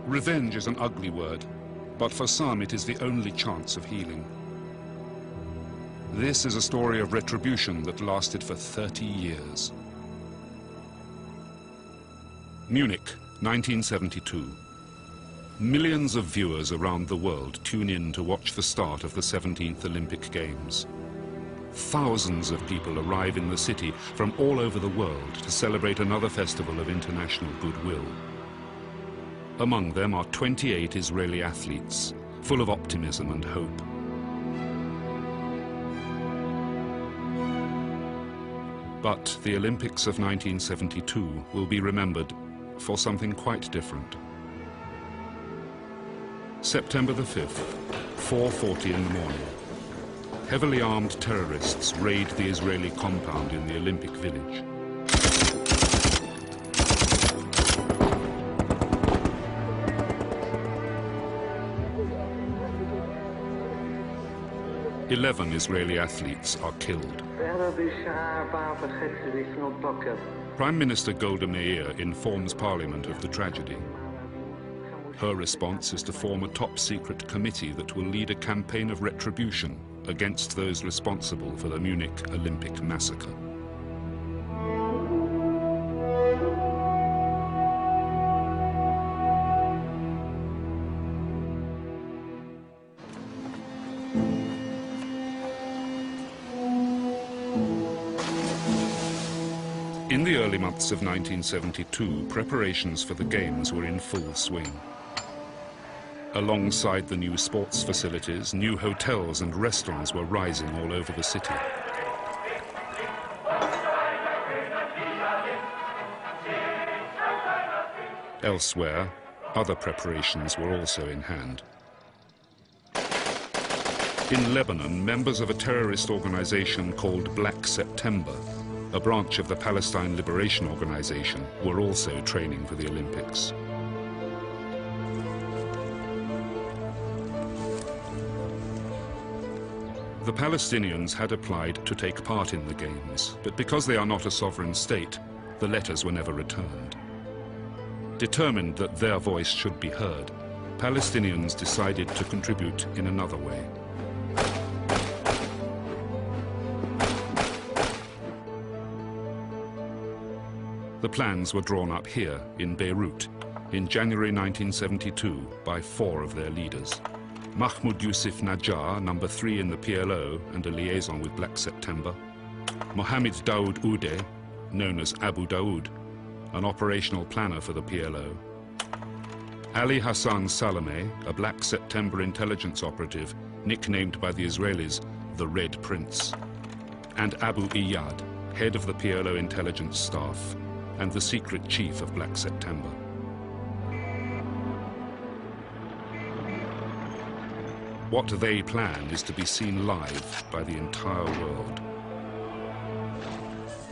Revenge is an ugly word, but for some it is the only chance of healing. This is a story of retribution that lasted for 30 years. Munich, 1972. Millions of viewers around the world tune in to watch the start of the 17th Olympic Games. Thousands of people arrive in the city from all over the world to celebrate another festival of international goodwill. Among them are 28 Israeli athletes, full of optimism and hope. But the Olympics of 1972 will be remembered for something quite different. September the 5th, 4:40 in the morning. Heavily armed terrorists raid the Israeli compound in the Olympic Village. Eleven Israeli athletes are killed. Prime Minister Golda Meir informs Parliament of the tragedy. Her response is to form a top-secret committee that will lead a campaign of retribution against those responsible for the Munich Olympic massacre. In the early months of 1972, preparations for the Games were in full swing. Alongside the new sports facilities, new hotels and restaurants were rising all over the city. Elsewhere, other preparations were also in hand. In Lebanon, members of a terrorist organization called Black September, a branch of the Palestine Liberation Organization, were also training for the Olympics. The Palestinians had applied to take part in the Games, but because they are not a sovereign state, the letters were never returned. Determined that their voice should be heard, Palestinians decided to contribute in another way. The plans were drawn up here in Beirut in January 1972 by 4 of their leaders. Mahmoud Yusuf Najjar, number 3 in the PLO and a liaison with Black September. Mohammed Daoud Oudeh, known as Abu Daoud, an operational planner for the PLO. Ali Hassan Salameh, a Black September intelligence operative, nicknamed by the Israelis the Red Prince. And Abu Iyad, head of the PLO intelligence staff and the secret chief of Black September. What they plan is to be seen live by the entire world.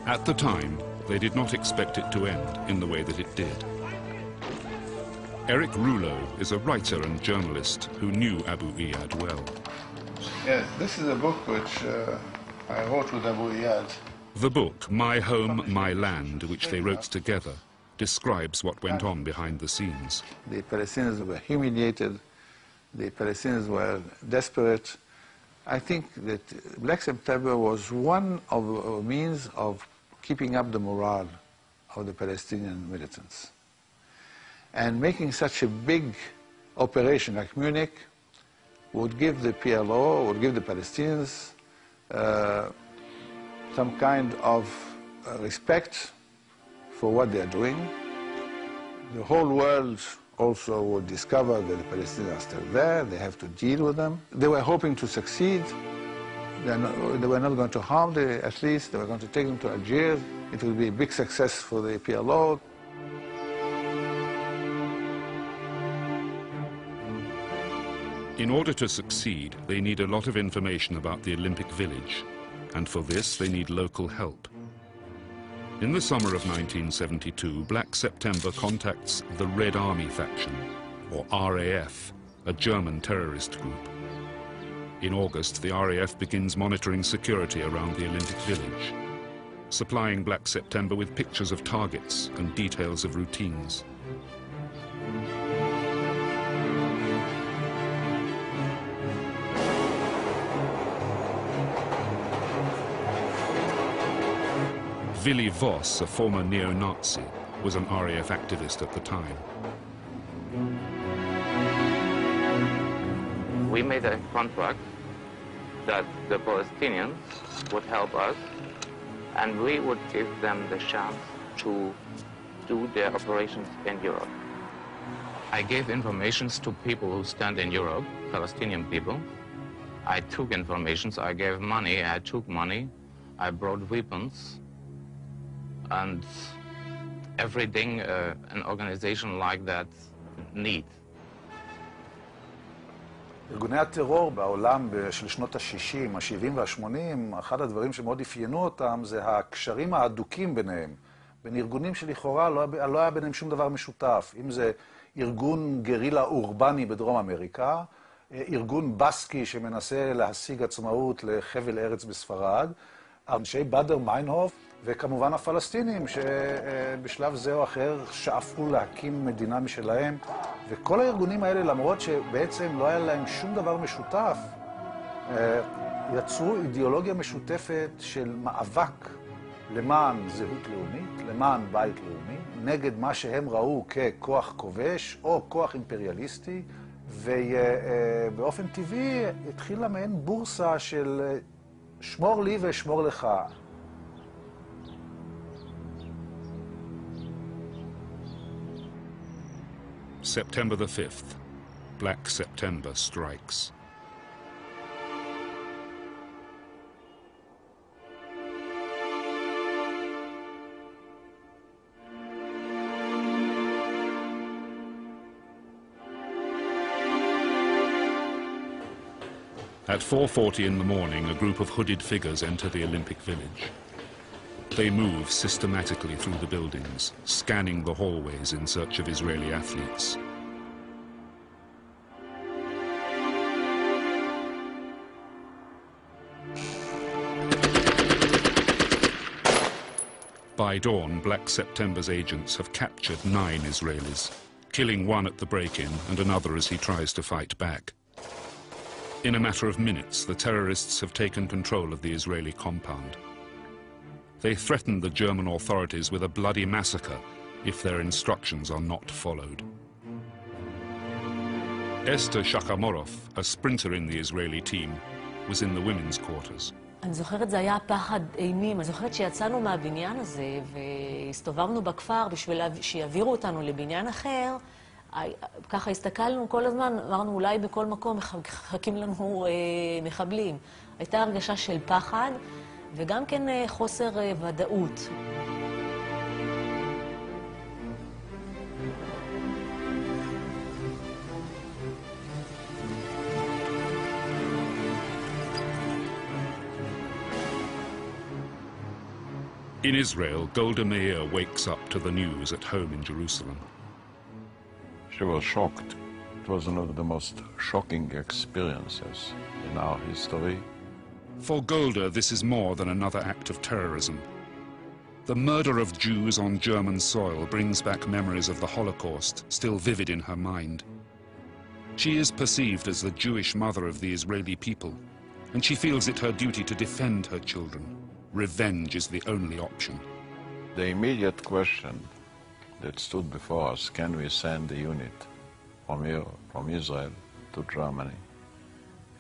At the time, they did not expect it to end in the way that it did. Eric Rouleau is a writer and journalist who knew Abu Iyad well. Yes, this is a book which I wrote with Abu Iyad. The book, My Home, My Land, which they wrote together, describes what went on behind the scenes. The Palestinians were humiliated. The Palestinians were desperate. I think that Black September was one of the means of keeping up the morale of the Palestinian militants. And making such a big operation like Munich would give the PLO, would give the Palestinians some kind of respect for what they're doing. The whole world also would discover that the Palestinians are still there, they have to deal with them. They were hoping to succeed. They were not going to harm the athletes, they were going to take them to Algiers. It will be a big success for the PLO. In order to succeed, they need a lot of information about the Olympic Village, and for this they need local help. In the summer of 1972, Black September contacts the Red Army faction, or RAF, a German terrorist group. In August, the RAF begins monitoring security around the Olympic Village, supplying Black September with pictures of targets and details of routines. Willy Voss, a former neo-Nazi, was an RAF activist at the time. We made a contract that the Palestinians would help us and we would give them the chance to do their operations in Europe. I gave informations to people who stand in Europe, Palestinian people. I took informations, I gave money, I took money, I brought weapons, and everything an organization like that needs. ארגוני הטרור בעולם של שנות ה-60, ה-70 וה-80, אחד הדברים שמאוד אפיינו אותם זה הקשרים ההדוקים ביניהם. בין ארגונים שלכאורה לא היה ביניהם שום דבר משותף. אם זה ארגון גרילה אורבני בדרום אמריקה, ארגון בסקי שמנסה להשיג עצמאות לחבל ארץ בספרד, אנשי באדר מיינהוף, וכמובן הפלסטינים שבשלב זה או אחר שאפו להקים מדינה משלהם. וכל הארגונים האלה, למרות שבעצם לא היה להם שום דבר משותף, יצרו אידיאולוגיה משותפת של מאבק למען זהות לאומית, למען בית לאומי, נגד מה שהם ראו ככוח כובש או כוח אימפריאליסטי, ובאופן טבעי התחילה מעין בורסה של שמור לי ושמור לך. September the 5th. Black September strikes. At 4:40 in the morning, a group of hooded figures enter the Olympic Village. They move systematically through the buildings, scanning the hallways in search of Israeli athletes. By dawn, Black September's agents have captured 9 Israelis, killing one at the break-in and another as he tries to fight back. In a matter of minutes, the terrorists have taken control of the Israeli compound. They threaten the German authorities with a bloody massacre if their instructions are not followed. Esther Shachamorov, a sprinter in the Israeli team, was in the women's quarters. אני זוכרת, זה היה פחד אימים. אני זוכרת שיצאנו מהבניין הזה והסתובבנו בכפר בשביל שיעבירו אותנו לבניין אחר. ככה הסתכלנו כל הזמן, אמרנו אולי בכל מקום מחכים לנו מחבלים. הייתה הרגשה של פחד וגם כן חוסר ודאות. In Israel, Golda Meir wakes up to the news at home in Jerusalem. She was shocked. It was one of the most shocking experiences in our history. For Golda, this is more than another act of terrorism. The murder of Jews on German soil brings back memories of the Holocaust, still vivid in her mind. She is perceived as the Jewish mother of the Israeli people, and she feels it her duty to defend her children. Revenge is the only option. The immediate question that stood before us, can we send a unit from here, from Israel to Germany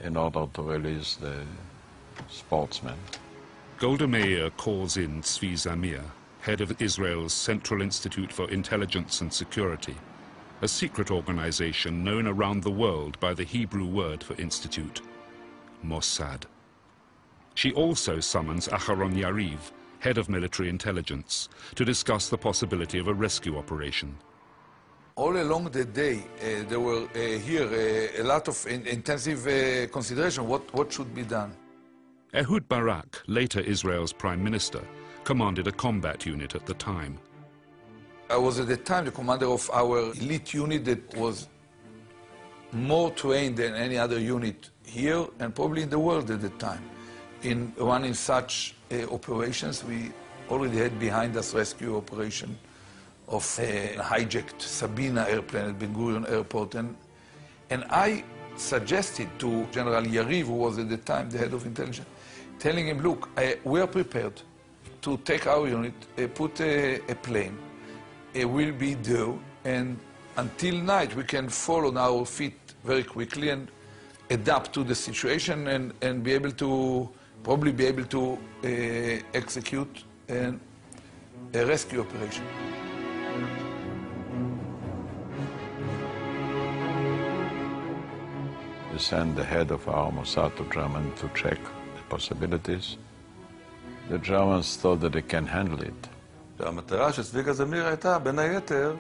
in order to release the sportsmen? Golda Meir calls in Tzvi Zamir, head of Israel's Central Institute for Intelligence and Security, a secret organization known around the world by the Hebrew word for institute, Mossad. She also summons Aharon Yariv, head of military intelligence, to discuss the possibility of a rescue operation. All along the day, there were here a lot of intensive consideration what should be done. Ehud Barak, later Israel's prime minister, commanded a combat unit at the time. I was at the time the commander of our elite unit that was more trained than any other unit here and probably in the world at the time. In running such operations, we already had behind us rescue operation of a hijacked Sabina airplane at Ben Gurion Airport. And I suggested to General Yariv, who was at the time the head of intelligence, telling him, look, we are prepared to take our unit, put a plane, will be there, and until night we can fall on our feet very quickly and adapt to the situation and be able to, probably be able to execute a rescue operation. We sent the head of our Mossad to Germany to check the possibilities. The Germans thought that they can handle it. והמטרה של צביקה זמיר הייתה, בין היתר,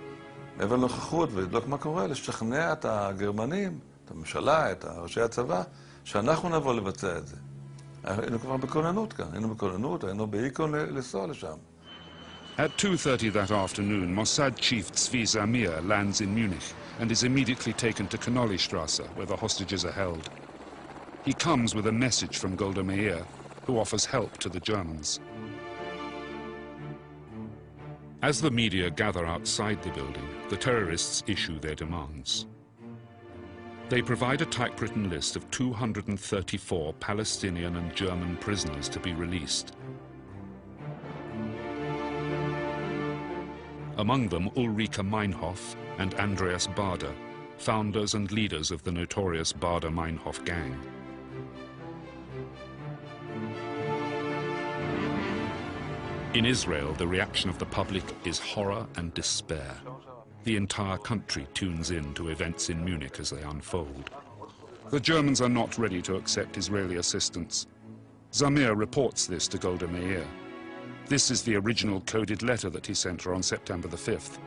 מעבר לנוכחות ולבדוק מה קורה, לשכנע את הגרמנים, את הממשלה, את ראשי הצבא, שאנחנו נבוא לבצע את זה. היינו כבר בכוננות כאן, היינו באיקון לנסוע לשם. At 2:30 that afternoon, Mossad chief Tzvi Zamir lands in Munich and is immediately taken to Knollestrasse, where the hostages are held. He comes with a message from Golda Meir, who offers help to the Germans. As the media gather outside the building, the terrorists issue their demands. They provide a typewritten list of 234 Palestinian and German prisoners to be released. Among them Ulrike Meinhof and Andreas Baader, founders and leaders of the notorious Baader-Meinhof gang. In Israel, the reaction of the public is horror and despair. The entire country tunes in to events in Munich as they unfold. The Germans are not ready to accept Israeli assistance. Zamir reports this to Golda Meir. This is the original coded letter that he sent her on September the 5th.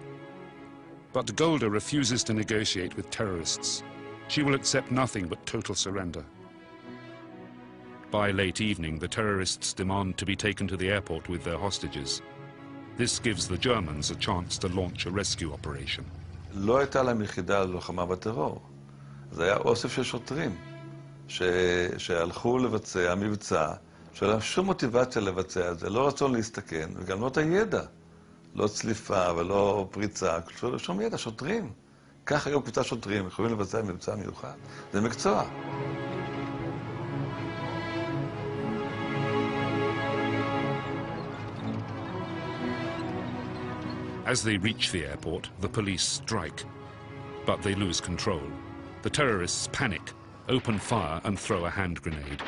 But Golda refuses to negotiate with terrorists. She will accept nothing but total surrender. By late evening, the terrorists demand to be taken to the airport with their hostages. This gives the Germans a chance to launch a rescue operation. לא הייתה להם יחידה ללוחמה בטרור. זה היה אוסף של שוטרים שהלכו לבצע מבצע, שאין להם שום מוטיבציה לבצע את זה, לא רצון להסתכן, וגם לא את הידע. לא צליפה ולא פריצה, שום ידע, שוטרים. כך היום קבוצה שוטרים יכולים לבצע מבצע מיוחד. זה מקצוע. As they reach the airport, the police strike, but they lose control. The terrorists panic, open fire and throw a hand grenade.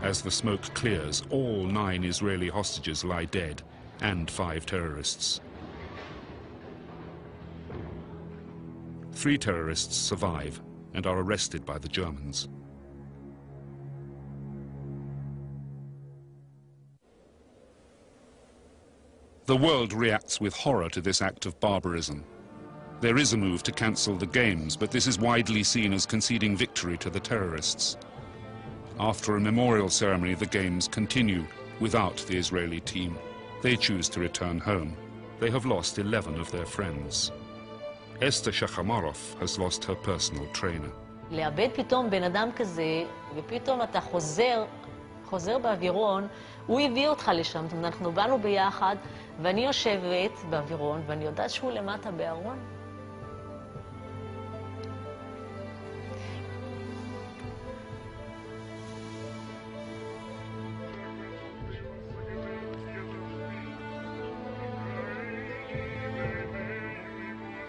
As the smoke clears, all 9 Israeli hostages lie dead, and 5 terrorists. 3 terrorists survive and are arrested by the Germans. The world reacts with horror to this act of barbarism. There is a move to cancel the games, but this is widely seen as conceding victory to the terrorists. After a memorial ceremony, the games continue without the Israeli team. They choose to return home. They have lost 11 of their friends. Esther Shachamarov has lost her personal trainer. לאבד פתאום בן אדם כזה, ופתאום אתה חוזר באווירון, הוא הביא אותך לשם, זאת אומרת, אנחנו באנו ביחד, ואני יושבת באווירון, ואני יודעת שהוא למטה בארון.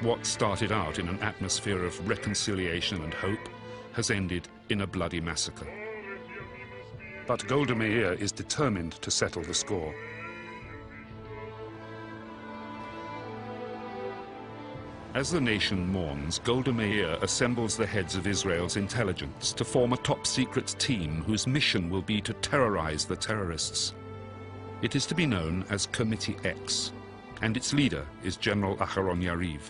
What started out in an atmosphere of reconciliation and hope has ended in a bloody massacre. But Golda Meir is determined to settle the score. As the nation mourns, Golda Meir assembles the heads of Israel's intelligence to form a top-secret team whose mission will be to terrorize the terrorists. It is to be known as Committee X, and its leader is General Aharon Yariv.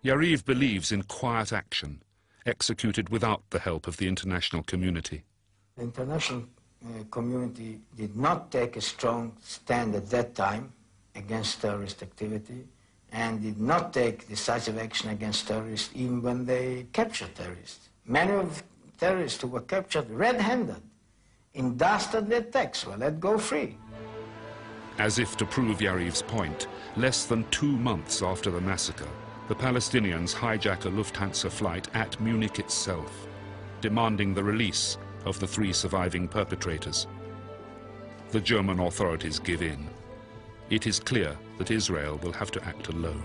Yariv believes in quiet action, executed without the help of the international community. The international community did not take a strong stand at that time against terrorist activity and did not take decisive action against terrorists even when they captured terrorists. Many of the terrorists who were captured red-handed in dastardly attacks were let go free. As if to prove Yariv's point, less than 2 months after the massacre, the Palestinians hijack a Lufthansa flight at Munich itself, demanding the release of the 3 surviving perpetrators. The German authorities give in. It is clear that Israel will have to act alone.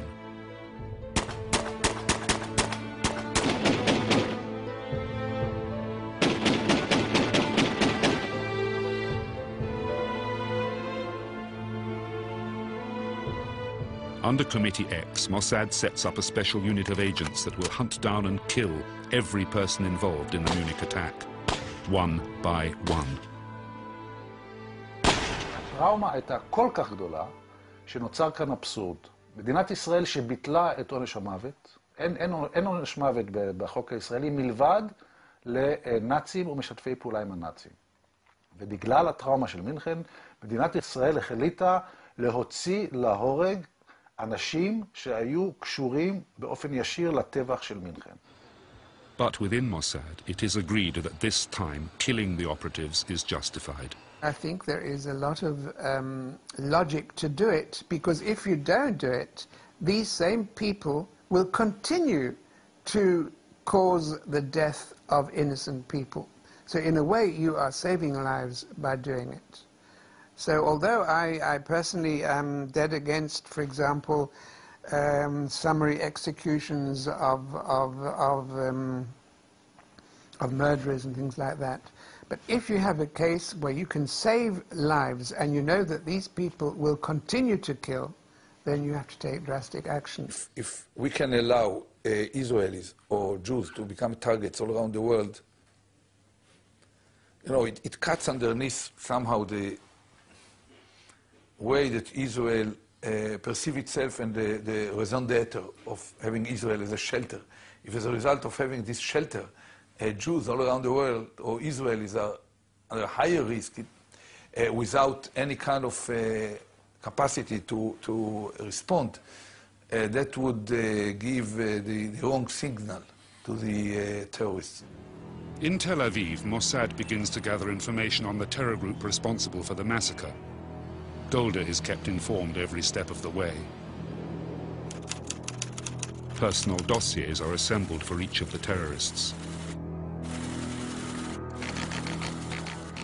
Under Committee X, Mossad sets up a special unit of agents that will hunt down and kill every person involved in the Munich attack, one by one. הטראומה הייתה כל כך גדולה, שנוצר כאן אבסורד. מדינת ישראל שביטלה את עונש המוות, אין עונש מוות בחוק הישראלי, מלבד לנאצים ומשתפי פעולה עם הנאצים. ובגלל הטראומה של מינכן, מדינת ישראל החליטה להוציא להורג אנשים שהיו קשורים באופן ישיר לטבח של מינכן. But within Mossad, it is agreed that at this time, killing the operatives is justified. I think there is a lot of logic to do it, because if you don't do it, these same people will continue to cause the death of innocent people. So in a way, you are saving lives by doing it. So although I personally am dead against, for example, summary executions of murderers and things like that, but if you have a case where you can save lives and you know that these people will continue to kill, then you have to take drastic action. If we can allow Israelis or Jews to become targets all around the world, you know, it cuts underneath somehow the way that Israel perceives itself and the raison d'etre of having Israel as a shelter. If as a result of having this shelter, Jews all around the world or Israelis are under higher risk without any kind of capacity to respond, that would give the wrong signal to the terrorists. In Tel Aviv, Mossad begins to gather information on the terror group responsible for the massacre. Golda is kept informed every step of the way. Personal dossiers are assembled for each of the terrorists.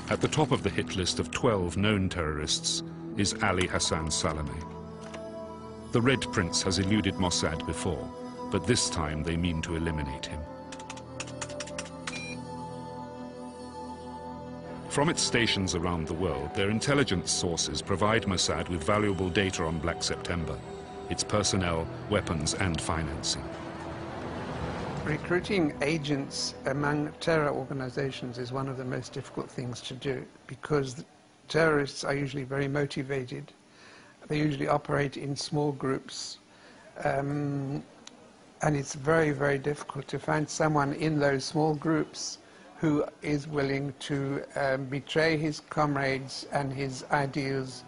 At the top of the hit list of 12 known terrorists is Ali Hassan Salameh. The Red Prince has eluded Mossad before, but this time they mean to eliminate him. From its stations around the world, their intelligence sources provide Mossad with valuable data on Black September, its personnel, weapons, and financing. Recruiting agents among terror organizations is one of the most difficult things to do, because terrorists are usually very motivated. They usually operate in small groups, and it's very, very difficult to find someone in those small groups who is willing to betray his comrades and his ideals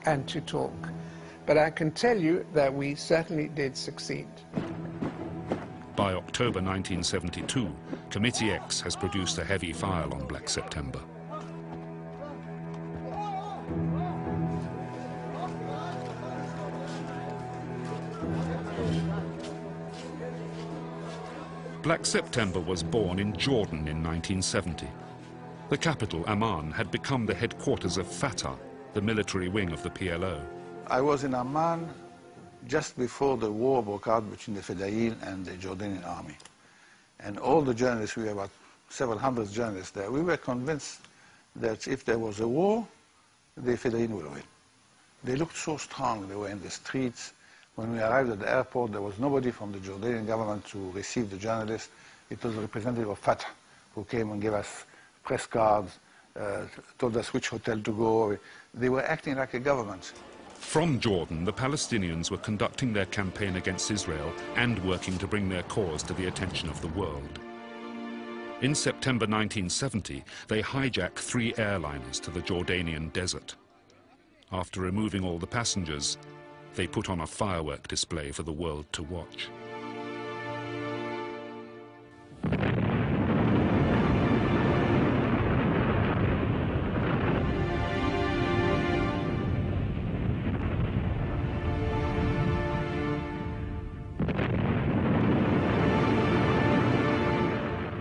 and to talk. But I can tell you that we certainly did succeed. By October 1972, Committee X has produced a heavy file on Black September. Black September was born in Jordan in 1970. The capital, Amman, had become the headquarters of Fatah, the military wing of the PLO. I was in Amman just before the war broke out between the Fedayeen and the Jordanian army. And all the journalists, we were about several hundred journalists there, we were convinced that if there was a war, the Fedayeen would win. They looked so strong. They were in the streets. When we arrived at the airport, there was nobody from the Jordanian government to receive the journalists. It was a representative of Fatah who came and gave us press cards, told us which hotel to go. They were acting like a government. From Jordan, the Palestinians were conducting their campaign against Israel and working to bring their cause to the attention of the world. In September 1970, they hijacked 3 airliners to the Jordanian desert. After removing all the passengers, they put on a firework display for the world to watch.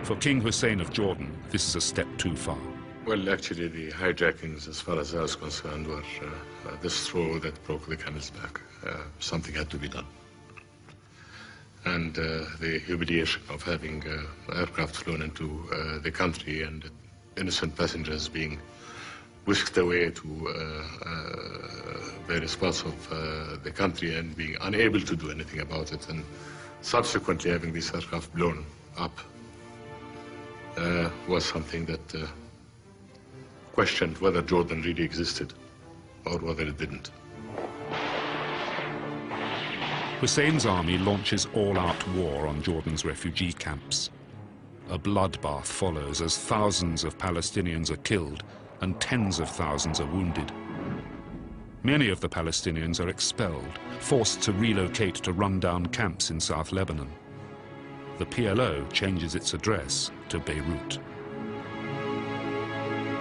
For King Hussein of Jordan, this is a step too far. Well, actually, the hijackings, as far as I was concerned, were the straw that broke the camel's back. Something had to be done. And the humiliation of having aircraft flown into the country and innocent passengers being whisked away to various parts of the country and being unable to do anything about it, and subsequently having these aircraft blown up was something that questioned whether Jordan really existed or whether it didn't. Hussein's army launches all-out war on Jordan's refugee camps. A bloodbath follows as thousands of Palestinians are killed and tens of thousands are wounded. Many of the Palestinians are expelled, forced to relocate to run-down camps in South Lebanon. The PLO changes its address to Beirut.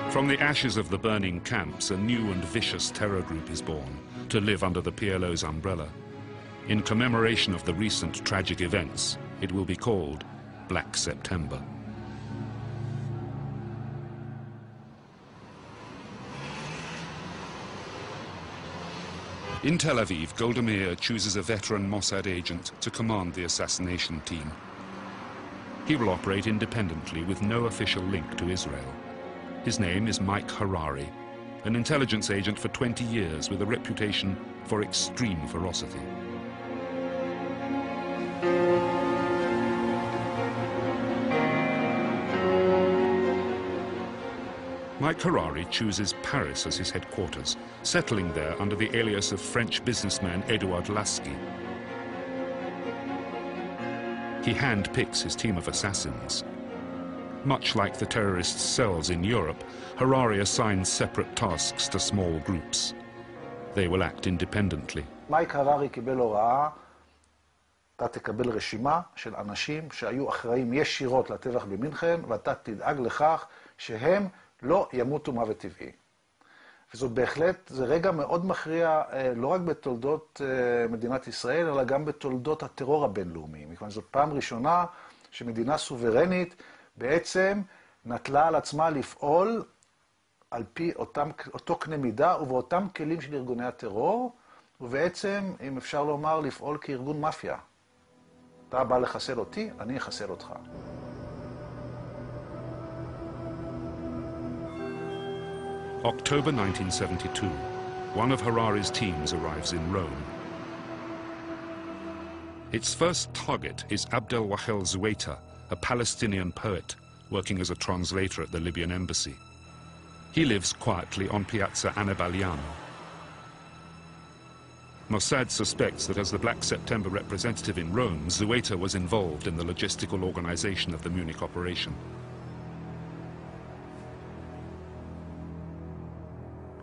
From the ashes of the burning camps, a new and vicious terror group is born to live under the PLO's umbrella. In commemoration of the recent tragic events, it will be called Black September. In Tel Aviv, Golda Meir chooses a veteran Mossad agent to command the assassination team. He will operate independently with no official link to Israel. His name is Mike Harari, an intelligence agent for 20 years with a reputation for extreme ferocity. Mike Harari chooses Paris as his headquarters, settling there under the alias of French businessman Edouard Lasky. He handpicks his team of assassins. Much like the terrorists' cells in Europe, Harari assigns separate tasks to small groups. They will act independently. מייק הררי קיבל הוראה, אתה תקבל רשימה של אנשים שהיו אחראים ישירות לטבח במינכן, ואתה תדאג לכך שהם לא ימותו מוות טבעי. וזאת בהחלט, זה רגע מאוד מכריע, לא רק בתולדות מדינת ישראל, אלא גם בתולדות הטרור הבינלאומי. מכיוון זאת פעם ראשונה שמדינה סוברנית בעצם נטלה על עצמה לפעול על פי אותו קנה מידה ובאותם כלים של ארגוני הטרור, ובעצם, אם אפשר לומר, לפעול כארגון מאפיה. אתה בא לחסל אותי, אני אחסל אותך. October 1972, one of Harari's teams arrives in Rome. Its first target is Abdel Wahel Zuwaita, a Palestinian poet working as a translator at the Libyan embassy. He lives quietly on Piazza Annibaliano. Mossad suspects that as the Black September representative in Rome, Zuwaita was involved in the logistical organization of the Munich operation.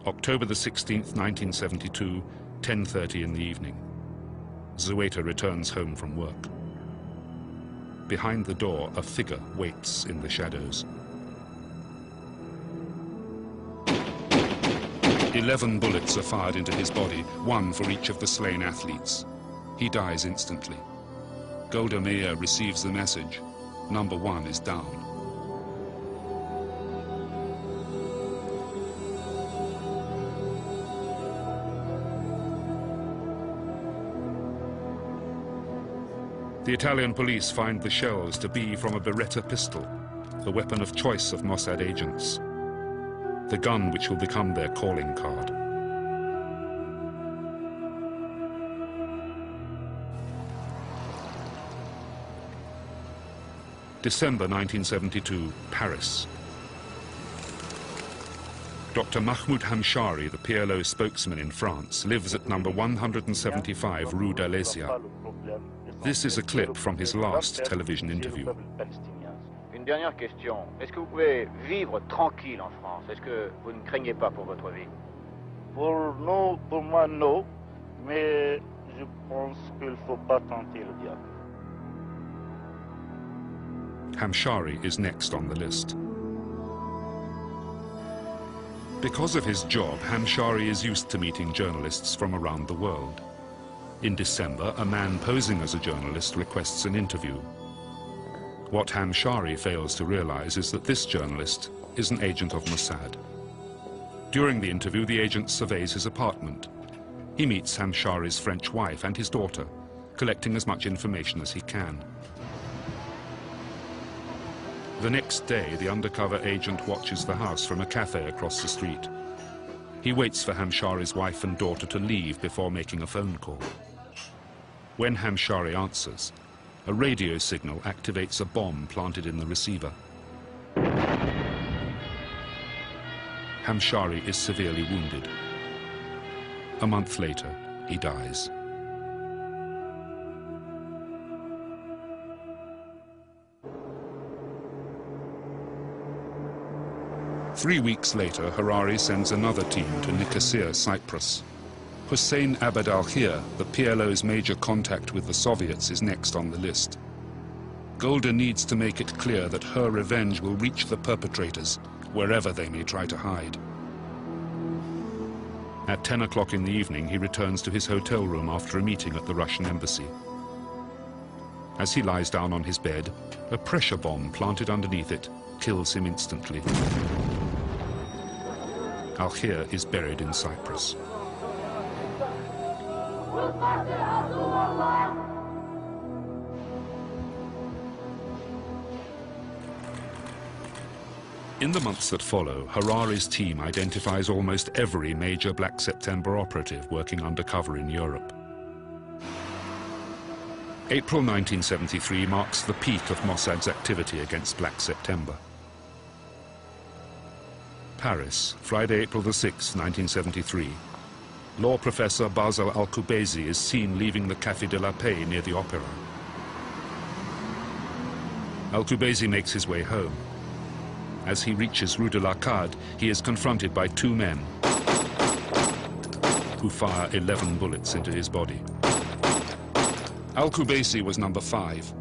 October the 16th, 1972, 10:30 in the evening. Zuwaita returns home from work. Behind the door, a figure waits in the shadows. 11 bullets are fired into his body, one for each of the slain athletes. He dies instantly. Golda Meir receives the message. Number one is down. The Italian police find the shells to be from a Beretta pistol, the weapon of choice of Mossad agents, the gun which will become their calling card. December 1972, Paris. Dr. Mahmoud Hamshari, the PLO spokesman in France, lives at number 175 Rue d'Alésia. This is a clip from his last television interview. Une dernière question. Est-ce que vous pouvez vivre tranquille en France? Est-ce que vous ne craignez pas pour votre vie? Pour nous, pour moi, non. Mais je pense qu'il ne faut pas tenter le diable. Hamshari is next on the list. Because of his job, Hamshari is used to meeting journalists from around the world. In December, a man posing as a journalist requests an interview. What Hamshari fails to realize is that this journalist is an agent of Mossad. During the interview, the agent surveys his apartment. He meets Hamshari's French wife and his daughter, collecting as much information as he can. The next day, the undercover agent watches the house from a cafe across the street. He waits for Hamshari's wife and daughter to leave before making a phone call. When Hamshari answers, a radio signal activates a bomb planted in the receiver. Hamshari is severely wounded. A month later, he dies. Three weeks later, Harari sends another team to Nicosia, Cyprus. Hussein Abd al-Khir, the PLO's major contact with the Soviets, is next on the list. Golda needs to make it clear that her revenge will reach the perpetrators, wherever they may try to hide. At 10 o'clock in the evening, he returns to his hotel room after a meeting at the Russian embassy. As he lies down on his bed, a pressure bomb planted underneath it kills him instantly. Al-Khir is buried in Cyprus. In the months that follow, Harari's team identifies almost every major Black September operative working undercover in Europe. April 1973 marks the peak of Mossad's activity against Black September. Paris, Friday, April the 6th, 1973. Law professor Basel Al-Kubaisi is seen leaving the Café de la Paix near the Opera. Al-Kubaisi makes his way home. As he reaches Rue de l'Arcade, he is confronted by two men who fire 11 bullets into his body. Al-Kubaisi was number 5.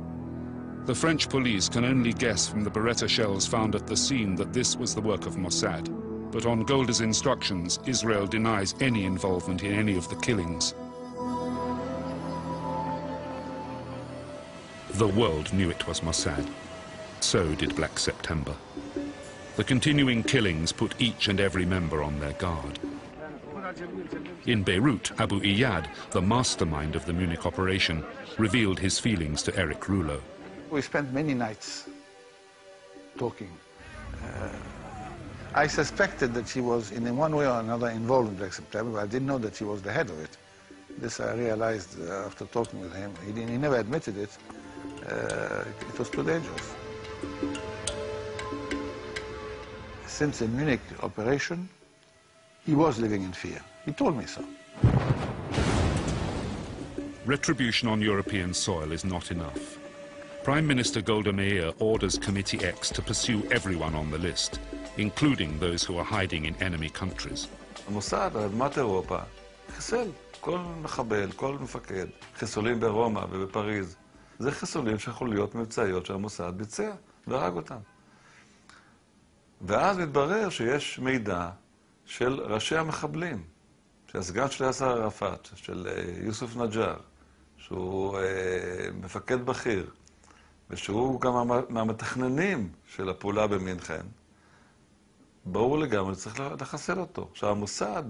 The French police can only guess from the Beretta shells found at the scene that this was the work of Mossad. But on Golda's instructions, Israel denies any involvement in any of the killings. The world knew it was Mossad. So did Black September. The continuing killings put each and every member on their guard. In Beirut, Abu Iyad, the mastermind of the Munich operation, revealed his feelings to Eric Rouleau. We spent many nights talking. I suspected that she was in one way or another involved in Black September, but I didn't know that she was the head of it. This I realized after talking with him. He never admitted it. It was too dangerous. Since the Munich operation, he was living in fear. He told me so. Retribution on European soil is not enough. Prime Minister Golda Meir orders Committee X to pursue everyone on the list, including those who are hiding in enemy countries. המוסד, אדמת אירופה, חיסל כל מחבל, כל מפקד. חיסולים ברומא ובפריז. זה חיסולים של חוליות מבצעיות שהמוסד ביצע והרג אותם. ואז מתברר שיש מידע של ראשי המחבלים, של הסגן של יאסר ערפאת, של יוסף נג'אר, שהוא מפקד בכיר, ושהוא גם מהמתכננים של הפעולה במינכן. ברור לגמרי, צריך לחסל אותו. עכשיו, המוסד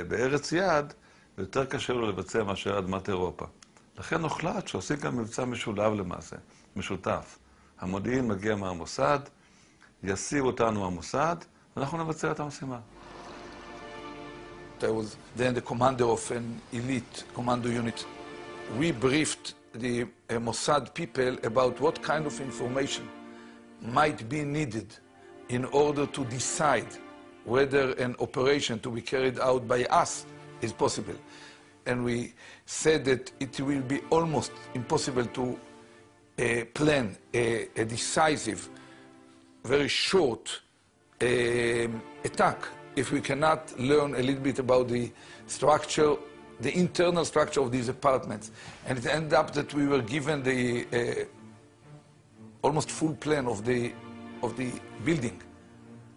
בארץ יעד, יותר קשה לו לבצע מאשר אדמת אירופה. לכן הוחלט שעושים גם מבצע משולב למעשה, משותף. המודיעין מגיע מהמוסד, יסיב אותנו המוסד, ואנחנו נבצע את המשימה. I was then the commander of an elite commando unit. We briefed the Mossad people about what kind of information might be needed in order to decide whether an operation to be carried out by us is possible. And we said that it will be almost impossible to plan a decisive, very short attack if we cannot learn a little bit about the structure, the internal structure of these apartments. And it ended up that we were given the almost full plan of the building,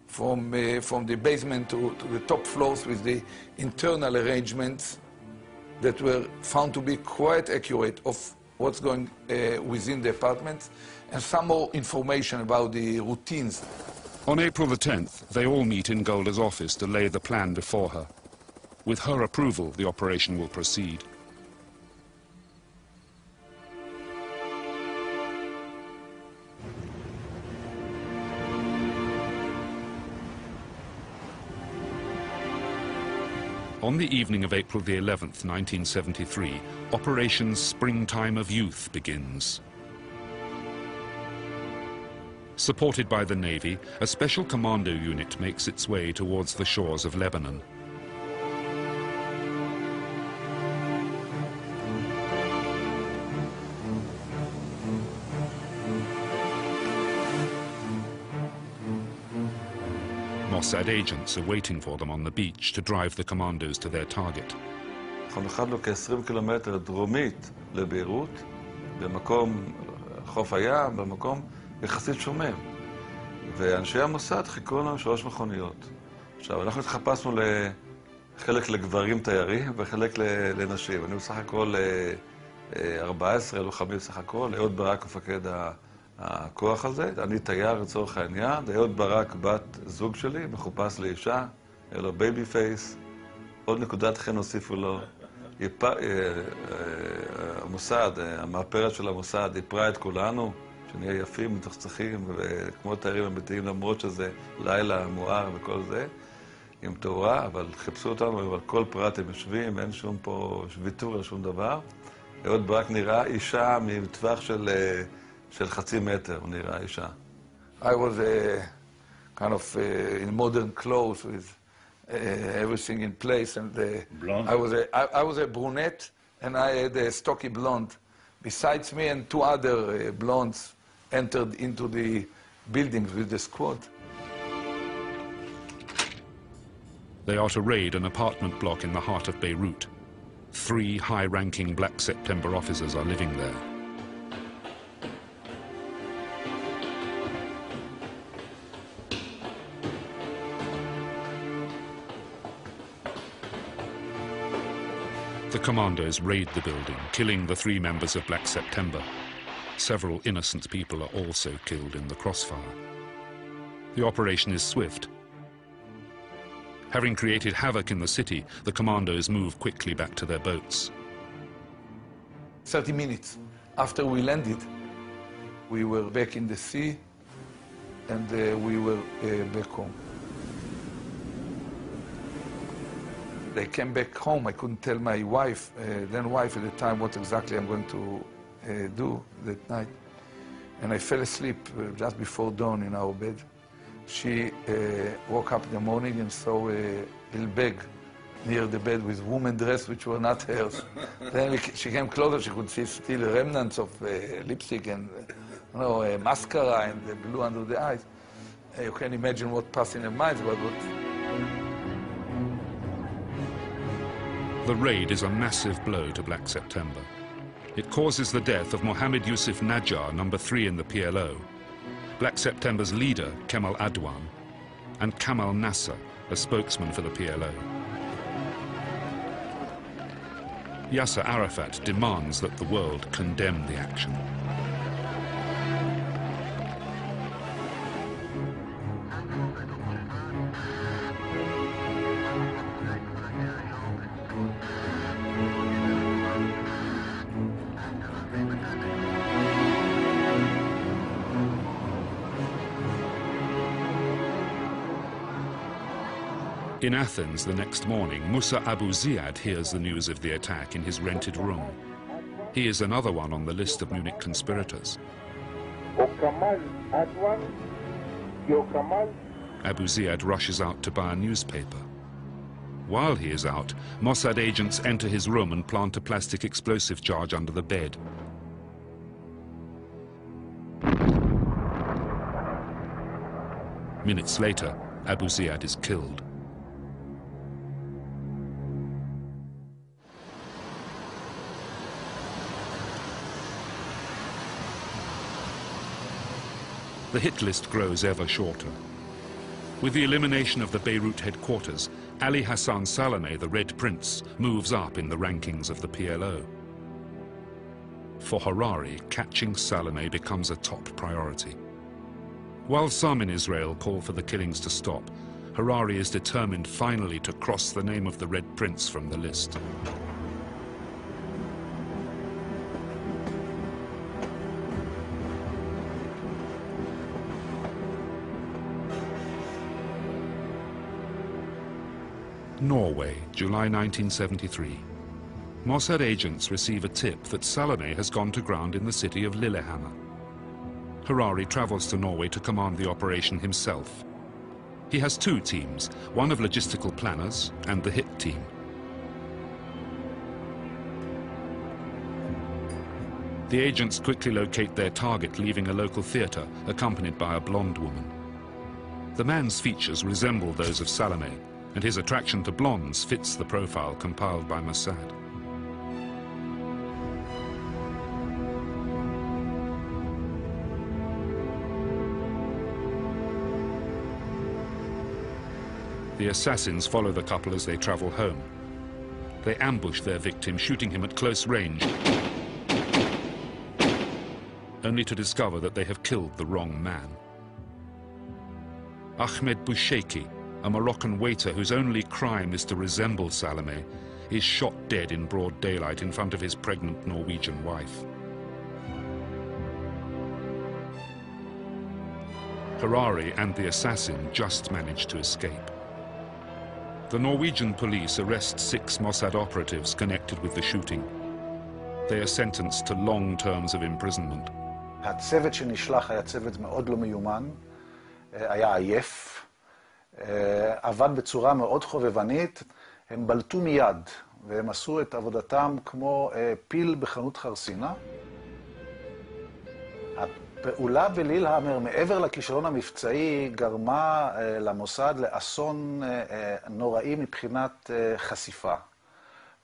from the basement to the top floors, with the internal arrangements that were found to be quite accurate of what's going within the apartments, and some more information about the routines. On April the 10th, they all meet in Golda's office to lay the plan before her. With her approval, the operation will proceed. On the evening of April the 11th, 1973, Operation Springtime of Youth begins. Supported by the Navy, a special commando unit makes its way towards the shores of Lebanon. Mossad agents are waiting for them on the beach to drive the commandos to their target. אנחנו נחתנו כ-20 קילומטר דרומית לביירות, במקום חוף הים, במקום יחסית שומם. ואנשי המוסד חיכו לנו 3 מכוניות. עכשיו, אנחנו התחפשנו לחלק לגברים תיירים וחלק לנשים. אני בסך הכל 14 לוחמים בסך הכל, אהוד ברק מפקד הכוח הזה. אני תייר לצורך העניין, אהוד ברק בת זוג שלי, מחופש לאישה, היה לו בייבי פייס. עוד נקודת חן הוסיפו לו. המוסד, המאפרת של המוסד, איפרה את כולנו, שנהיה יפים, מצחצחים, וכמו תיירים אמיתיים, למרות שזה לילה מואר וכל זה, עם תאורה, אבל חיפשו אותנו, אבל כל פרט הם יושבים, אין שום פה ויתור על שום דבר. אהוד ברק נראה אישה מטווח של חצי מטר, הוא נראה אישה. I was kind of in modern clothes with everything in place, and I was a brunette, and I had a stocky blonde. Besides me and 2 other blondes entered into the buildings with the squad. They are to raid an apartment block in the heart of Beirut. 3 high-ranking Black September officers are living there. The commandos raid the building, killing the 3 members of Black September. Several innocent people are also killed in the crossfire. The operation is swift. Having created havoc in the city, the commandos move quickly back to their boats. 30 minutes after we landed, we were back in the sea, and we were back home. They came back home. I couldn't tell my wife, then wife at the time, what exactly I'm going to do that night. And I fell asleep just before dawn in our bed. She woke up in the morning and saw a little bag near the bed with woman dress which were not hers. Then she came closer, she could see still remnants of lipstick and mascara and the blue under the eyes. You can imagine what passed in her mind about what... The raid is a massive blow to Black September. It causes the death of Mohammed Yusuf Najjar, number 3 in the PLO, Black September's leader, Kemal Adwan, and Kamal Nasser, a spokesman for the PLO. Yasser Arafat demands that the world condemn the action. In Athens the next morning, Musa Abu Ziad hears the news of the attack in his rented room. He is another one on the list of Munich conspirators. Abu Ziad rushes out to buy a newspaper. While he is out, Mossad agents enter his room and plant a plastic explosive charge under the bed. Minutes later, Abu Ziad is killed. The hit list grows ever shorter. With the elimination of the Beirut headquarters, Ali Hassan Salameh, the Red Prince, moves up in the rankings of the PLO. For Harari, catching Salome becomes a top priority. While some in Israel call for the killings to stop, Harari is determined finally to cross the name of the Red Prince from the list. Norway, July 1973. Mossad agents receive a tip that Salome has gone to ground in the city of Lillehammer. Harari travels to Norway to command the operation himself. He has two teams, one of logistical planners and the hit team. The agents quickly locate their target, leaving a local theater, accompanied by a blonde woman. The man's features resemble those of Salome, and his attraction to blondes fits the profile compiled by Mossad. The assassins follow the couple as they travel home. They ambush their victim, shooting him at close range, only to discover that they have killed the wrong man. Ahmed Boucheki, a Moroccan waiter whose only crime is to resemble Salome, is shot dead in broad daylight in front of his pregnant Norwegian wife. Harari and the assassin just manage to escape. The Norwegian police arrest 6 Mossad operatives connected with the shooting. They are sentenced to long terms of imprisonment. הצוות שנשלח היה צוות מאוד לא מיומן, היה עייף, עבד בצורה מאוד חובבנית, הם בלטו מיד, והם עשו את עבודתם כמו פיל בחנות חרסינה. הפעולה בלילהמר, מעבר לכישלון המבצעי, גרמה למוסד לאסון נוראי מבחינת חשיפה.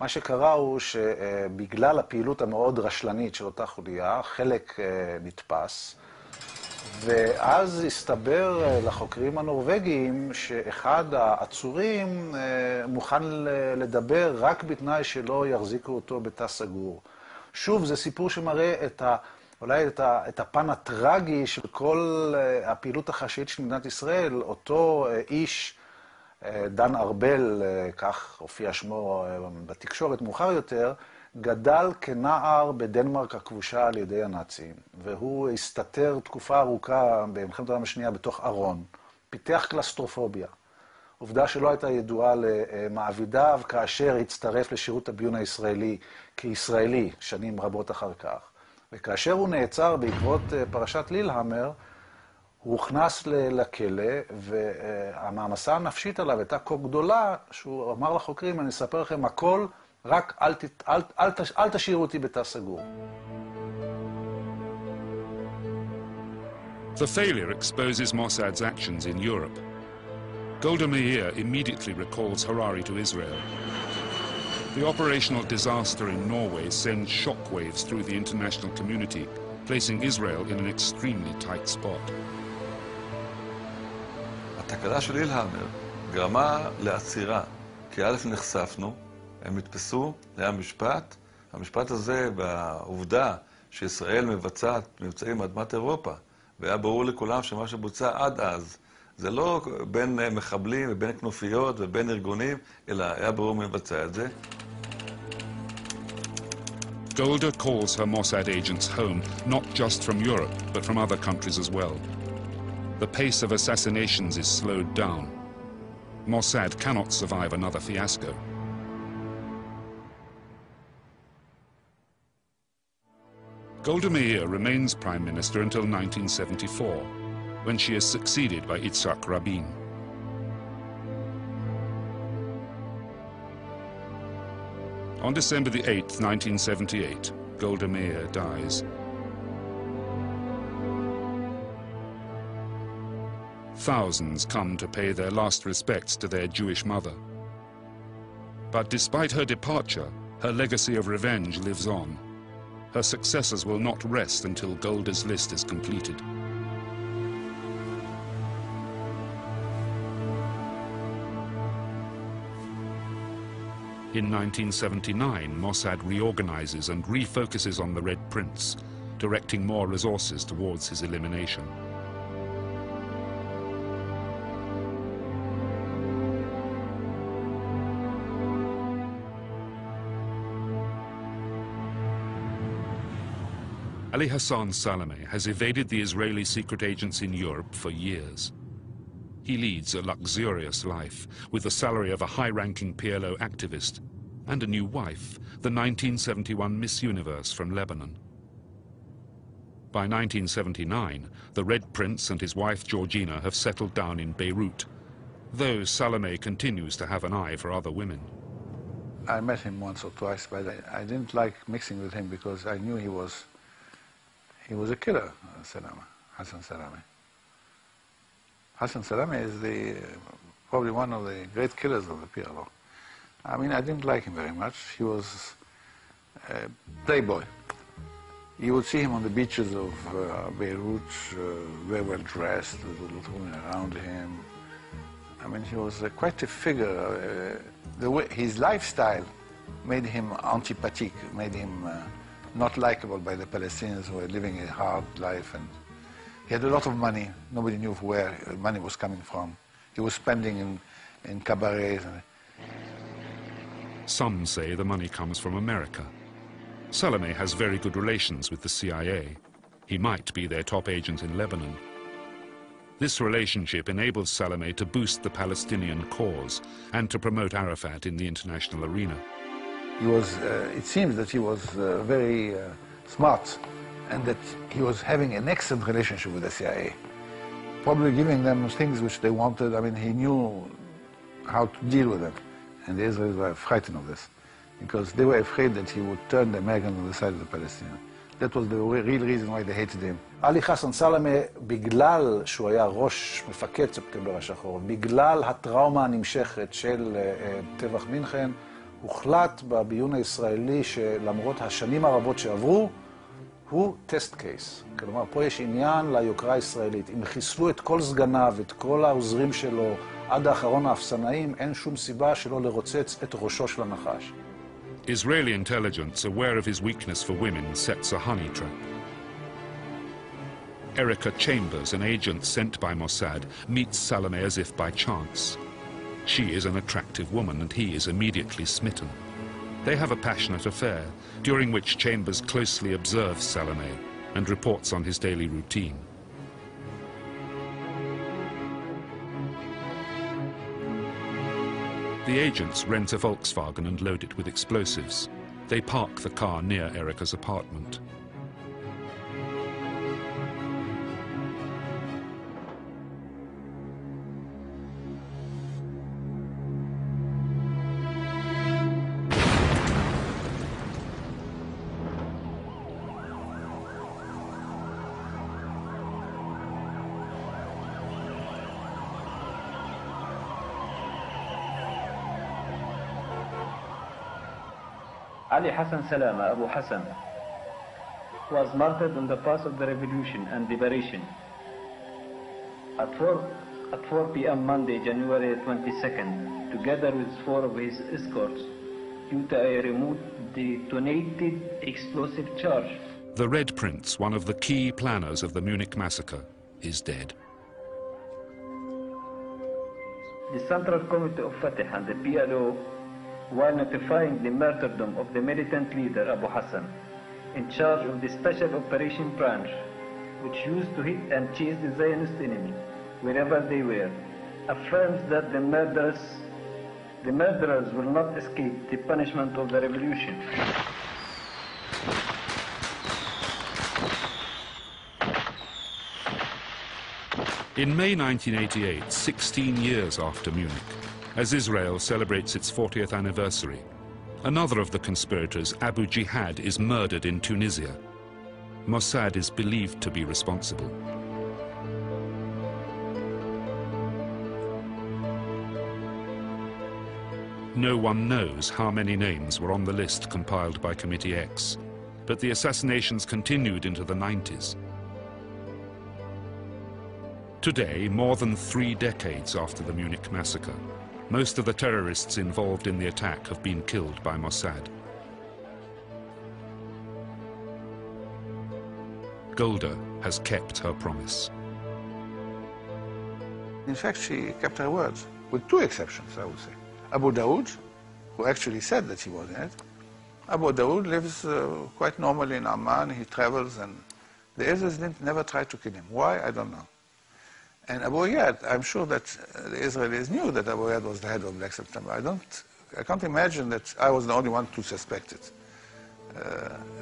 מה שקרה הוא שבגלל הפעילות המאוד רשלנית של אותה חוליה, חלק נתפס, ואז הסתבר לחוקרים הנורווגיים שאחד העצורים מוכן לדבר רק בתנאי שלא יחזיקו אותו בתא סגור. שוב, זה סיפור שמראה אולי את הפן הטרגי של כל הפעילות החשאית של מדינת ישראל. אותו איש, דן ארבל, כך הופיע שמו בתקשורת מאוחר יותר, גדל כנער בדנמרק הכבושה על ידי הנאצים, והוא הסתתר תקופה ארוכה במלחמת העולם השנייה בתוך ארון, פיתח קלסטרופוביה, עובדה שלא הייתה ידועה למעבידיו כאשר הצטרף לשירות הביון הישראלי כישראלי שנים רבות אחר כך. וכאשר הוא נעצר בעקבות פרשת לילהמר, הוא הוכנס לכלא, והמעמסה הנפשית עליו הייתה כה גדולה, שהוא אמר לחוקרים, אני אספר לכם הכל, רק אל תשאירו אותי בתא סגור. The failure exposes Mossad's actions in Europe. Golda Meir immediately recalls Harari to Israel. The operational disaster in Norway sends shockwaves through the international community, placing Israel in an extremely tight spot. התקלה של לילהמר גרמה לעצירה, כי א' נחשפנו, הם נתפסו, היה משפט. המשפט הזה והעובדה שישראל מבצעת מבצעים אדמת אירופה, והיה ברור לכולם שמה שבוצע עד אז, זה לא בין מחבלים ובין כנופיות ובין ארגונים, אלא היה ברור מי מבצע את זה. Golda calls her Mossad agents home, not just from Europe, but from other countries as well. The pace of assassinations is slowed down. Mossad cannot survive another fiasco. Golda Meir remains Prime Minister until 1974, when she is succeeded by Yitzhak Rabin. On December the 8th, 1978, Golda Meir dies. Thousands come to pay their last respects to their Jewish mother. But despite her departure, her legacy of revenge lives on. Her successors will not rest until Golda's list is completed. In 1979, Mossad reorganizes and refocuses on the Red Prince, directing more resources towards his elimination. Ali Hassan Salameh has evaded the Israeli secret agents in Europe for years. He leads a luxurious life with the salary of a high-ranking PLO activist and a new wife, the 1971 Miss Universe from Lebanon. By 1979, the Red Prince and his wife Georgina have settled down in Beirut, though Salameh continues to have an eye for other women. I met him once or twice, but I didn't like mixing with him because I knew he was a killer, Hassan Salameh. Hassan Salameh is probably one of the great killers of the PLO. I mean, I didn't like him very much. He was a playboy. You would see him on the beaches of Beirut, very well dressed, with a lot of women around him. I mean, he was quite a figure. His lifestyle made him antipathique, made him not likable by the Palestinians who were living a hard life. And he had a lot of money. Nobody knew where money was coming from. He was spending in cabarets. Some say the money comes from America. Salameh has very good relations with the CIA. He might be their top agent in Lebanon. This relationship enables Salameh to boost the Palestinian cause and to promote Arafat in the international arena. He was, it seems that he was very smart and that he was having an excellent relationship with the CIA, probably giving them things which they wanted. I mean, he knew how to deal with them. And the Israelis were frightened of this because they were afraid that he would turn the Americans on the side of the Palestinians. That was the real reason why they hated him. Ali Hassan Salameh, בגלל שהוא היה ראש מפקד ספטמבר השחור, בגלל הטראומה הנמשכת של טבח מינכן, הוחלט בביון הישראלי שלמרות השנים הרבות שעברו, הוא טסט קייס. כלומר, פה יש עניין ליוקרה הישראלית. אם חיסלו את כל סגניו, את כל העוזרים שלו, עד האחרון האפסנאים, אין שום סיבה שלא לרוצץ את ראשו של הנחש. Israeli intelligence, aware of his weakness for women, sets a honey trap. Erica Chambers, an agent sent by Mossad, meets Salameh as if by chance. She is an attractive woman and he is immediately smitten. They have a passionate affair, during which Chambers closely observes Salameh and reports on his daily routine. The agents rent a Volkswagen and load it with explosives. They park the car near Erica's apartment. Ali Hassan Salameh, Abu Hassan, was martyred on the path of the revolution and liberation. At 4 p.m. Monday, January 22nd, together with 4 of his escorts, due to a remote detonated explosive charge. The Red Prince, one of the key planners of the Munich massacre, is dead. The Central Committee of Fatah and the PLO, while notifying the martyrdom of the militant leader Abu Hassan, in charge of the Special Operation Branch, which used to hit and chase the Zionist enemy wherever they were, affirms that the murderers will not escape the punishment of the revolution. In May 1988, 16 years after Munich, as Israel celebrates its 40th anniversary, another of the conspirators, Abu Jihad, is murdered in Tunisia. Mossad is believed to be responsible. No one knows how many names were on the list compiled by Committee X, but the assassinations continued into the 90s. Today, more than 3 decades after the Munich massacre, Most of the terrorists involved in the attack have been killed by Mossad. Golda has kept her promise. In fact, she kept her words, with two exceptions, I would say. Abu Daoud, who actually said that he was in it. Abu Daoud lives quite normally in Amman. He travels, and the Israelis never tried to kill him. Why? I don't know. And Abu Iyad, I'm sure that the Israelis knew that Abu Iyad was the head of Black September. I can't imagine that I was the only one to suspect it.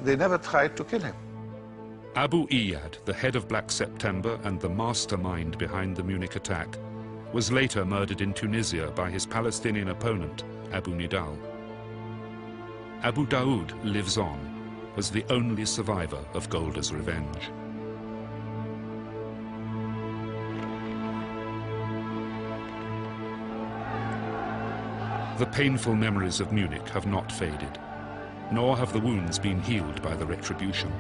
They never tried to kill him. Abu Iyad, the head of Black September and the mastermind behind the Munich attack, was later murdered in Tunisia by his Palestinian opponent, Abu Nidal. Abu Daoud lives on as the only survivor of Golda's revenge. The painful memories of Munich have not faded, nor have the wounds been healed by the retribution.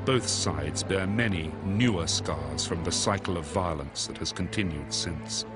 Both sides bear many newer scars from the cycle of violence that has continued since.